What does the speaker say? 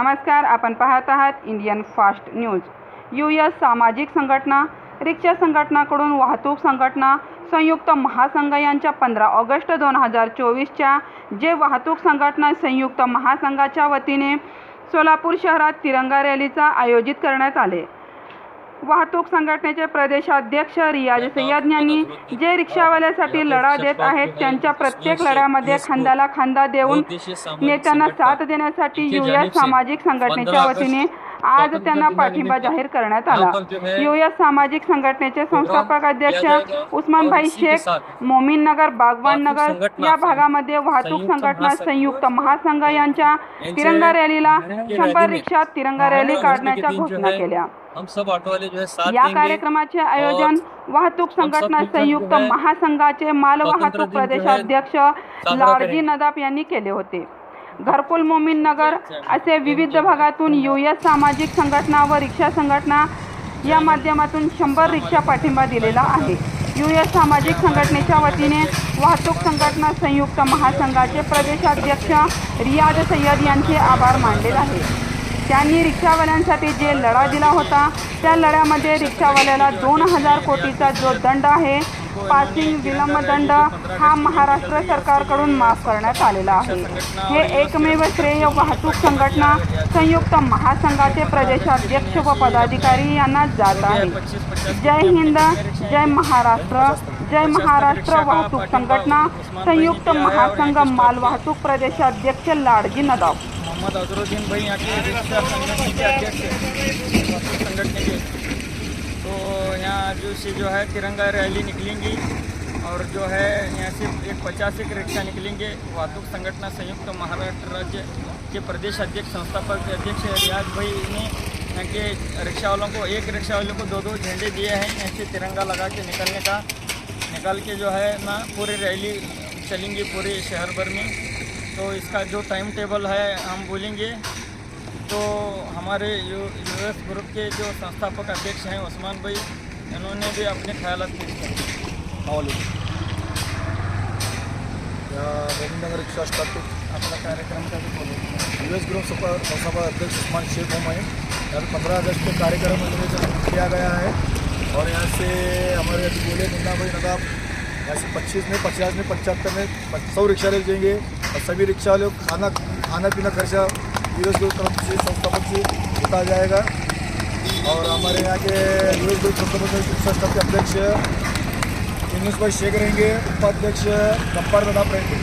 नमस्कार, आपण पाहत आहात इंडियन फास्ट न्यूज। यूएस सामाजिक संघटना, रिक्षा संघटनाकडून वाहतूक संघटना संयुक्त महासंघ यांच्या 15 ऑगस्ट 2024च्या जे वाहतूक संघटना संयुक्त महासंघाच्या वतीने सोलापूर शहरात तिरंगा रॅलीचा आयोजित करण्यात आले। वाहतूक संघटनेचे प्रदेशाध्यक्ष रियाज सय्यद यांनी जे रिक्षावाल्यासाठी लढा देत आहेत त्यांच्या प्रत्येक लढ्यामध्ये खांद्याला खांदा देऊन नेत्यांना साथ देण्यासाठी यूएस सामाजिक संघटनेच्या वतीने आज त्यांना पाठिंबा जाहीर करण्यात आला। यूएस सामाजिक संघटनेचे संस्थापक अध्यक्ष उस्मान भाई शेख मोमीन नगर बागवान नगर या भागामध्ये वाहतूक संघटना संयुक्त महासंघ यांच्या तिरंगा रॅलीला 100 रिक्षात तिरंगा रॅली काढण्याच्या घोषणा केल्या। या कार्यक्रमाचे आयोजन वाहतूक संघटना संयुक्त महासंघाचे मालवाहतूक प्रदेशाध्यक्ष लाडजी नदाब यांनी केले होते। घरकुल मोमीन नगर असे विविध भागातून यूएस सामाजिक संघटना व रिक्षा संघटना या माध्यमातून 100 रिक्षा पाठिंबा दिलेला आहे। यूएस सामाजिक संघटनेच्या वतीने वाहतूक संघटना संयुक्त महासंघाचे प्रदेशाध्यक्ष रियाज सय्यद यांचे आभार मानले आहे। त्यांनी रिक्षावाल्यांसाठी जे लढा दिला होता त्या लढ्यामध्ये रिक्षावाल्याला 2000 कोटीचा जो दंड आहे पासिंग विलंब दंड हा महाराष्ट्र सरकारकडून माफ करण्यात आलेला आहे। हे एकमेव श्रेय वाहतूक संघटना संयुक्त महासंघाचे प्रदेशाध्यक्ष व पदाधिकारी यांना जात आहे। जय हिंद, जय महाराष्ट्र, जय महाराष्ट्र। वाहतूक संघटना संयुक्त महासंघ माल वाहतूक प्रदेशाध्यक्ष लाडजी नदाब। मोहम्मद अजरुद्दीन भाई यहाँ के रिक्शा संगठन के अध्यक्ष संगठन के, तो यहाँ जो है तिरंगा रैली निकलेंगी और जो है यहाँ से 50 रिक्शा निकलेंगे। वाहतूक संगठना संयुक्त महाराष्ट्र राज्य के प्रदेश अध्यक्ष संस्थापक अध्यक्ष रियाज भाई ने यहाँ के रिक्शा वालों को एक रिक्शा वालों को 2-2 झंडे दिए हैं। ऐसे तिरंगा लगा के निकाल के जो है ना पूरी रैली चलेंगी पूरे शहर भर में। तो इसका जो टाइम टेबल है हम बोलेंगे। तो हमारे यूएस ग्रुप के जो संस्थापक अध्यक्ष हैं उस्मान भाई, इन्होंने भी अपने ख्यालात पेश किए। मोमीननगर रिक्षा स्टाफ अपना कार्यक्रम का भी बोलो। यूएस ग्रुप संस्थापक अध्यक्ष उस्मान शेख होम है। यहाँ 15 अगस्त को कार्यक्रम किया गया है और यहाँ से हमारे बोले मुन्ना भाई नदाब यहाँ से 25 में 50 में 75 में 100 रिक्शा ले जाएंगे और सभी रिक्शा वाले खाना पीना खर्चा यूएस ग्रुप तरफ से संस्थापक से उठाया जाएगा। और हमारे यहाँ के यूएस ग्रुप संस्थापक के अध्यक्ष इंग्लिश भाई शेख रहेंगे, उपाध्यक्ष गप्पार नदाब रहेंगे।